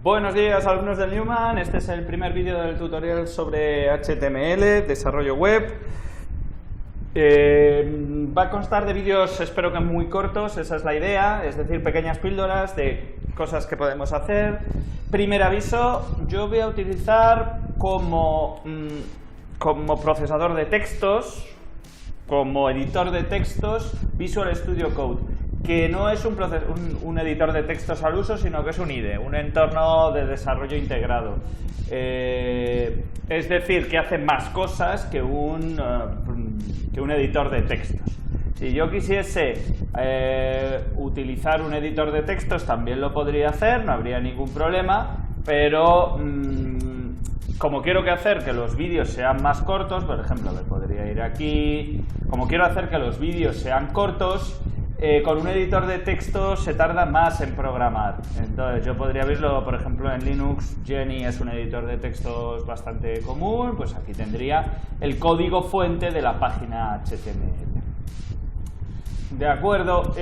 Buenos días, alumnos del Newman. Este es el primer vídeo del tutorial sobre HTML, desarrollo web. Va a constar de vídeos, espero que muy cortos, esa es la idea, es decir, pequeñas píldoras de cosas que podemos hacer. Primer aviso, yo voy a utilizar como procesador de textos, como editor de textos, Visual Studio Code, que no es un editor de textos al uso, sino que es un IDE, un entorno de desarrollo integrado. Es decir, que hace más cosas que un editor de textos. Si yo quisiese utilizar un editor de textos, también lo podría hacer, no habría ningún problema, pero como quiero hacer que los vídeos sean más cortos, por ejemplo, me podría ir aquí, como quiero hacer que los vídeos sean cortos, con un editor de textos se tarda más en programar. Entonces yo podría verlo, por ejemplo, en Linux. Jenny es un editor de textos bastante común, pues aquí tendría el código fuente de la página HTML. De acuerdo,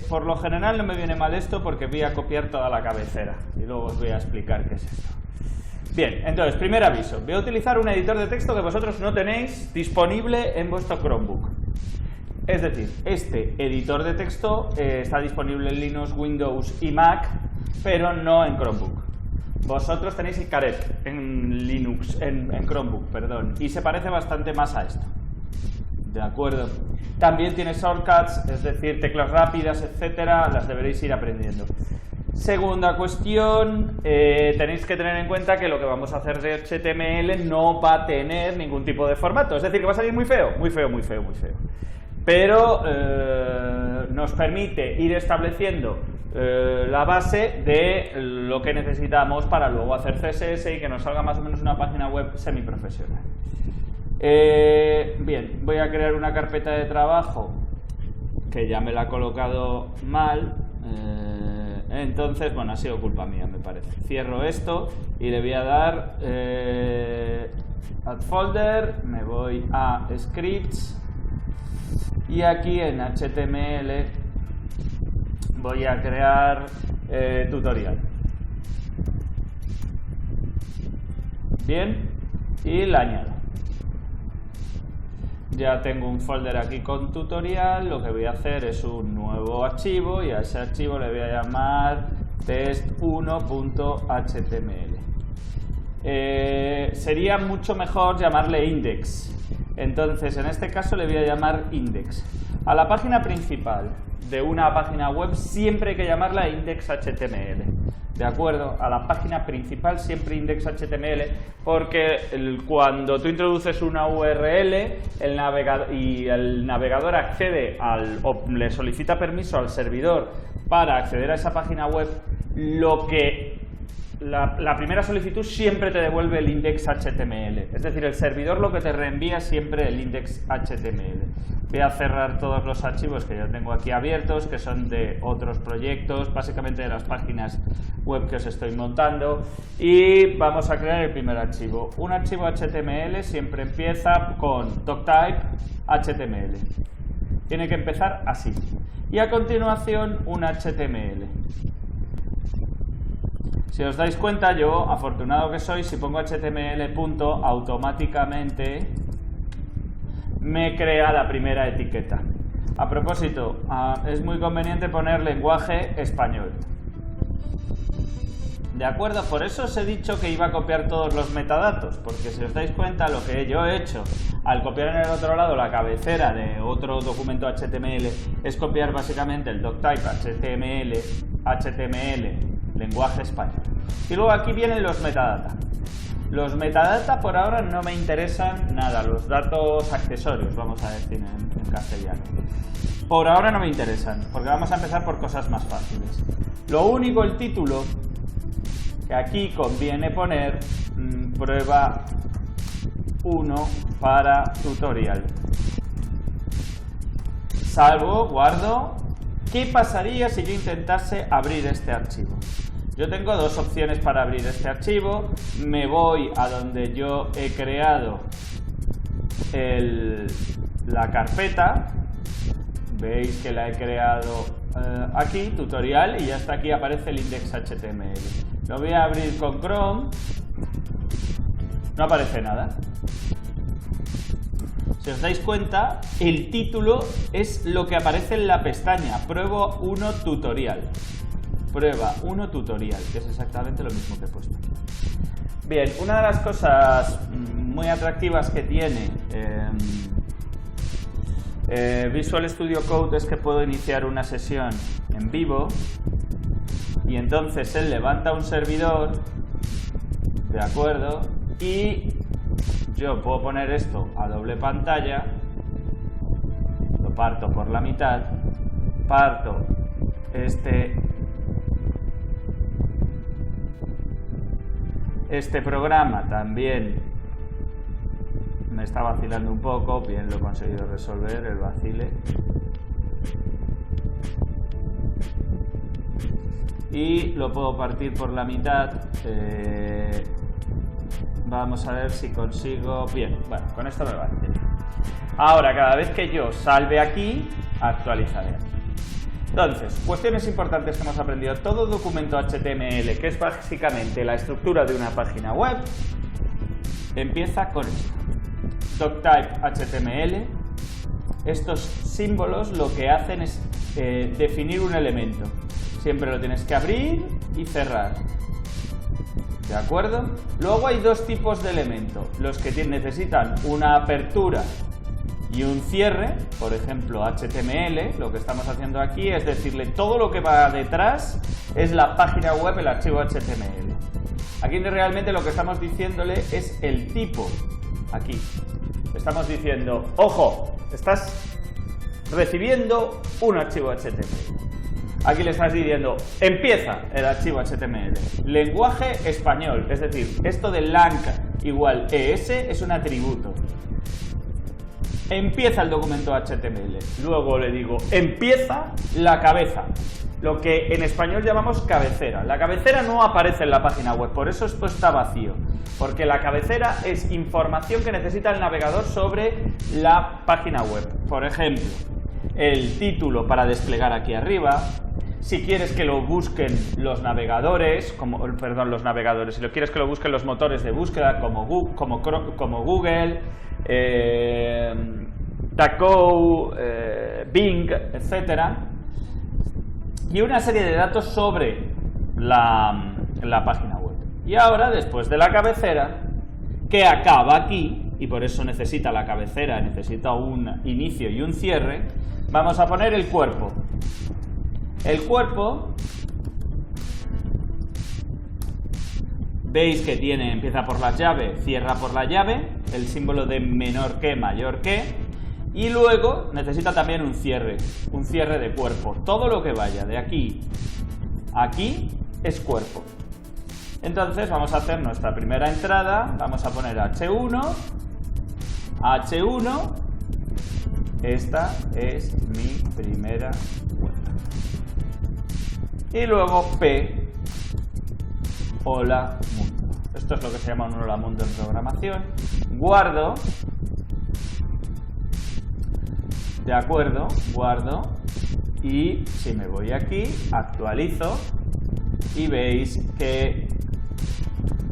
por lo general no me viene mal esto porque voy a copiar toda la cabecera y luego os voy a explicar qué es esto. Bien, entonces, primer aviso, voy a utilizar un editor de texto que vosotros no tenéis disponible en vuestro Chromebook. Es decir, este editor de texto está disponible en Linux, Windows y Mac, pero no en Chromebook. Vosotros tenéis el Caret en Linux, en Chromebook, perdón, y se parece bastante más a esto. De acuerdo. También tiene shortcuts, es decir, teclas rápidas, etcétera, las deberéis ir aprendiendo. Segunda cuestión, tenéis que tener en cuenta que lo que vamos a hacer de HTML no va a tener ningún tipo de formato, es decir, que va a salir muy feo, muy feo, muy feo, muy feo. Pero nos permite ir estableciendo la base de lo que necesitamos para luego hacer CSS y que nos salga más o menos una página web semiprofesional. Bien, voy a crear una carpeta de trabajo que ya me la ha colocado mal, entonces, bueno, ha sido culpa mía, me parece. Cierro esto y le voy a dar add folder, me voy a scripts. Y aquí en HTML voy a crear tutorial. Bien, y la añado. Ya tengo un folder aquí con tutorial, lo que voy a hacer es un nuevo archivo y a ese archivo le voy a llamar test1.html. Sería mucho mejor llamarle index. Entonces, en este caso le voy a llamar index. A la página principal de una página web siempre hay que llamarla index.html. ¿De acuerdo? A la página principal siempre index.html porque cuando tú introduces una URL el navegador accede o le solicita permiso al servidor para acceder a esa página web, la primera solicitud siempre te devuelve el index.html, es decir, el servidor lo que te reenvía siempre el index.html. Voy a cerrar todos los archivos que ya tengo aquí abiertos, que son de otros proyectos, básicamente de las páginas web que os estoy montando, y vamos a crear el primer archivo. Un archivo HTML siempre empieza con doctype HTML. Tiene que empezar así. Y a continuación un HTML. Si os dais cuenta, yo, afortunado que soy, si pongo HTML punto, automáticamente me crea la primera etiqueta. A propósito, es muy conveniente poner lenguaje español. ¿De acuerdo? Por eso os he dicho que iba a copiar todos los metadatos, porque si os dais cuenta, lo que yo he hecho al copiar en el otro lado la cabecera de otro documento HTML es copiar básicamente el doctype HTML, lenguaje español. Y luego aquí vienen los metadata. Los metadata por ahora no me interesan nada, los datos accesorios, vamos a decir en castellano. Por ahora no me interesan, porque vamos a empezar por cosas más fáciles. Lo único, el título, que aquí conviene poner prueba 1 para tutorial. Salvo, guardo. ¿Qué pasaría si yo intentase abrir este archivo? Yo tengo dos opciones para abrir este archivo. Me voy a donde yo he creado la carpeta, veis que la he creado aquí, tutorial, y ya está, aquí aparece el index.html. Lo voy a abrir con Chrome, no aparece nada. Si os dais cuenta, el título es lo que aparece en la pestaña, prueba 1 tutorial. Prueba 1 tutorial, que es exactamente lo mismo que he puesto. Bien, una de las cosas muy atractivas que tiene Visual Studio Code es que puedo iniciar una sesión en vivo y entonces él levanta un servidor, ¿de acuerdo? Y yo puedo poner esto a doble pantalla, lo parto por la mitad, parto este programa también me está vacilando un poco, bien lo he conseguido resolver, el vacile. Y lo puedo partir por la mitad. Vamos a ver si consigo... Bien, bueno, con esto me vale. Ahora, cada vez que yo salve aquí, actualizaré. Entonces, cuestiones importantes que hemos aprendido. Todo documento HTML, que es básicamente la estructura de una página web, empieza con esto. Doctype HTML. Estos símbolos lo que hacen es definir un elemento. Siempre lo tienes que abrir y cerrar. ¿De acuerdo? Luego hay dos tipos de elementos. Los que necesitan una apertura y un cierre, por ejemplo HTML, lo que estamos haciendo aquí es decirle todo lo que va detrás es la página web, el archivo HTML. Aquí realmente lo que estamos diciéndole es el tipo, aquí. Estamos diciendo, ojo, estás recibiendo un archivo HTML. Aquí le estás diciendo, empieza el archivo HTML. Lenguaje español, es decir, esto de lang igual ES es un atributo. Empieza el documento HTML. Luego le digo, empieza la cabeza. Lo que en español llamamos cabecera. La cabecera no aparece en la página web, por eso esto está vacío. Porque la cabecera es información que necesita el navegador sobre la página web. Por ejemplo, el título para desplegar aquí arriba. Si quieres que lo busquen los navegadores, si lo quieres que lo busquen los motores de búsqueda como Google, DuckDuckGo, Bing, etcétera, y una serie de datos sobre la página web. Y ahora, después de la cabecera, que acaba aquí, y por eso necesita la cabecera, necesita un inicio y un cierre, vamos a poner el cuerpo. El cuerpo, veis que empieza por la llave, cierra por la llave, el símbolo de menor que, mayor que, y luego necesita también un cierre de cuerpo. Todo lo que vaya de aquí a aquí es cuerpo. Entonces vamos a hacer nuestra primera entrada, vamos a poner H1, esta es mi primera web. Y luego P, hola mundo. Esto es lo que se llama un hola mundo en programación. Guardo. De acuerdo, guardo. Y si me voy aquí, actualizo. Y veis que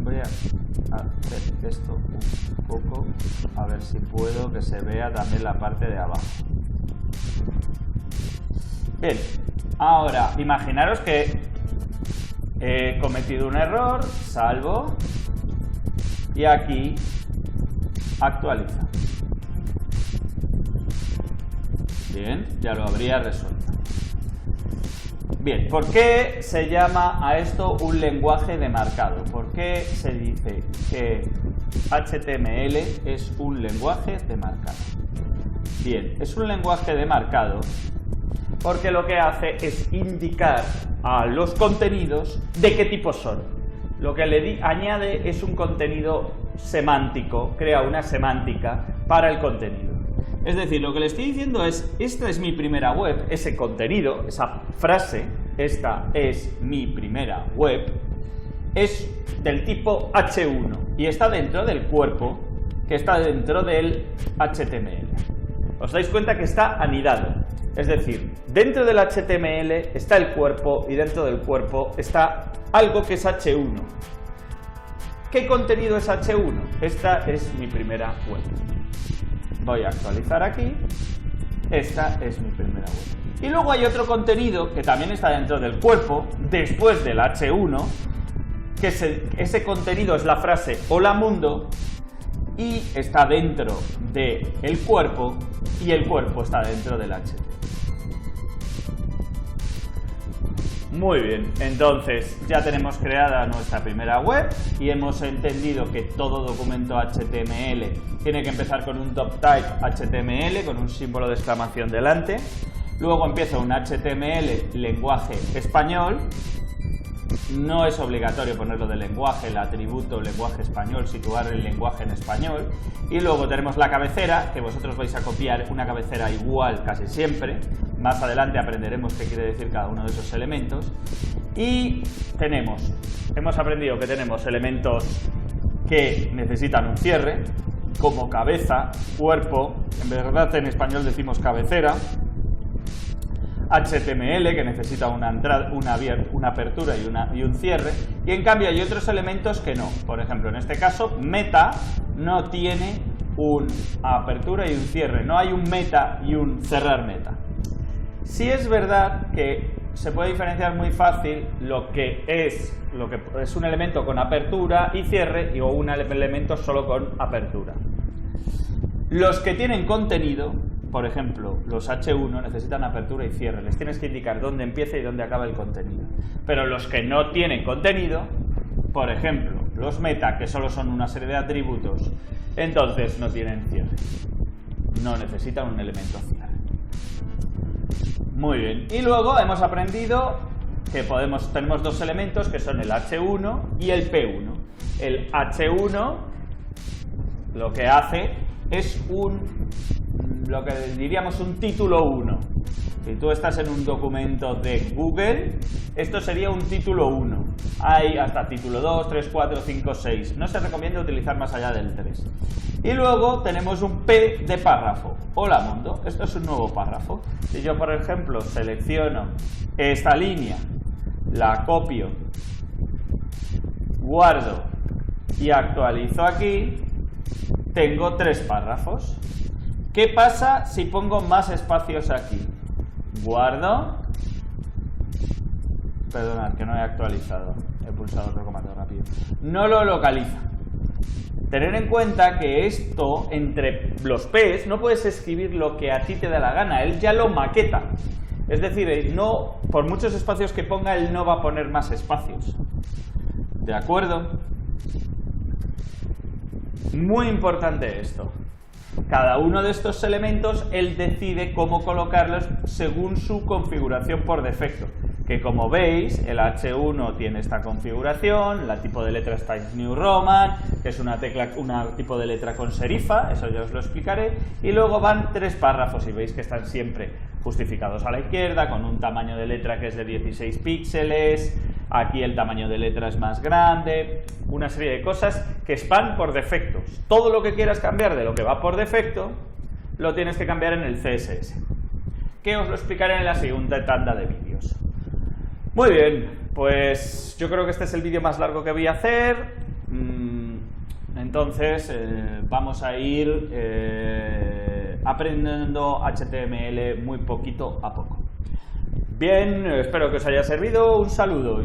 voy a hacer esto un poco, a ver si puedo que se vea también la parte de abajo. Bien, ahora imaginaros que he cometido un error, salvo y aquí actualiza. Bien, ya lo habría resuelto. Bien, ¿por qué se llama a esto un lenguaje de marcado? ¿Por qué se dice que HTML es un lenguaje de marcado? Bien, es un lenguaje de marcado porque lo que hace es indicar a los contenidos de qué tipo son. Lo que le añade es un contenido semántico, crea una semántica para el contenido. Es decir, lo que le estoy diciendo es, esta es mi primera web, ese contenido, esa frase, esta es mi primera web, es del tipo H1 y está dentro del cuerpo que está dentro del HTML. Os dais cuenta que está anidado, es decir, dentro del HTML está el cuerpo y dentro del cuerpo está algo que es H1. ¿Qué contenido es H1? Esta es mi primera web. Voy a actualizar aquí. Esta es mi primera web. Y luego hay otro contenido que también está dentro del cuerpo, después del H1, que ese contenido es la frase Hola Mundo, y está dentro del cuerpo, y el cuerpo está dentro del HTML. Muy bien, entonces ya tenemos creada nuestra primera web y hemos entendido que todo documento HTML tiene que empezar con un top type HTML con un símbolo de exclamación delante. Luego empieza un HTML lenguaje español. No es obligatorio ponerlo de lenguaje, el atributo lenguaje español, situar el lenguaje en español. Y luego tenemos la cabecera, que vosotros vais a copiar una cabecera igual casi siempre. Más adelante aprenderemos qué quiere decir cada uno de esos elementos. Y hemos aprendido que tenemos elementos que necesitan un cierre, como cabeza, cuerpo, en verdad en español decimos cabecera, HTML, que necesita una apertura y un cierre, y en cambio hay otros elementos que no. Por ejemplo, en este caso, meta no tiene una apertura y un cierre, no hay un meta y un cerrar meta. Sí es verdad que se puede diferenciar muy fácil lo que es un elemento con apertura y cierre o un elemento solo con apertura. Los que tienen contenido, por ejemplo, los H1 necesitan apertura y cierre, les tienes que indicar dónde empieza y dónde acaba el contenido. Pero los que no tienen contenido, por ejemplo, los meta, que solo son una serie de atributos, entonces no tienen cierre, no necesitan un elemento cierre. Muy bien, y luego hemos aprendido que tenemos dos elementos que son el H1 y el P1. El H1 lo que hace es lo que diríamos un título 1. Si tú estás en un documento de Google, esto sería un título 1. Hay hasta título 2, 3, 4, 5, 6. No se recomienda utilizar más allá del 3. Y luego tenemos un P de párrafo. Hola mundo, esto es un nuevo párrafo. Si yo, por ejemplo, selecciono esta línea, la copio, guardo y actualizo aquí, tengo 3 párrafos. ¿Qué pasa si pongo más espacios aquí? Guardo. Perdonad, que no he actualizado. He pulsado otro comando rápido. No lo localiza. Tener en cuenta que esto, entre los P's, no puedes escribir lo que a ti te da la gana. Él ya lo maqueta. Es decir, no, por muchos espacios que ponga, él no va a poner más espacios. ¿De acuerdo? Muy importante esto. Cada uno de estos elementos, él decide cómo colocarlos según su configuración por defecto. Que como veis, el H1 tiene esta configuración, el tipo de letra es Times New Roman, que es un tipo de letra con serifa, eso ya os lo explicaré. Y luego van 3 párrafos y veis que están siempre justificados a la izquierda, con un tamaño de letra que es de 16 píxeles, aquí el tamaño de letra es más grande, una serie de cosas que van por defectos. Todo lo que quieras cambiar de lo que va por defecto, lo tienes que cambiar en el CSS, que os lo explicaré en la siguiente tanda de vídeos. Muy bien, pues yo creo que este es el vídeo más largo que voy a hacer, entonces vamos a ir aprendiendo HTML muy poquito a poco. Bien, espero que os haya servido, un saludo.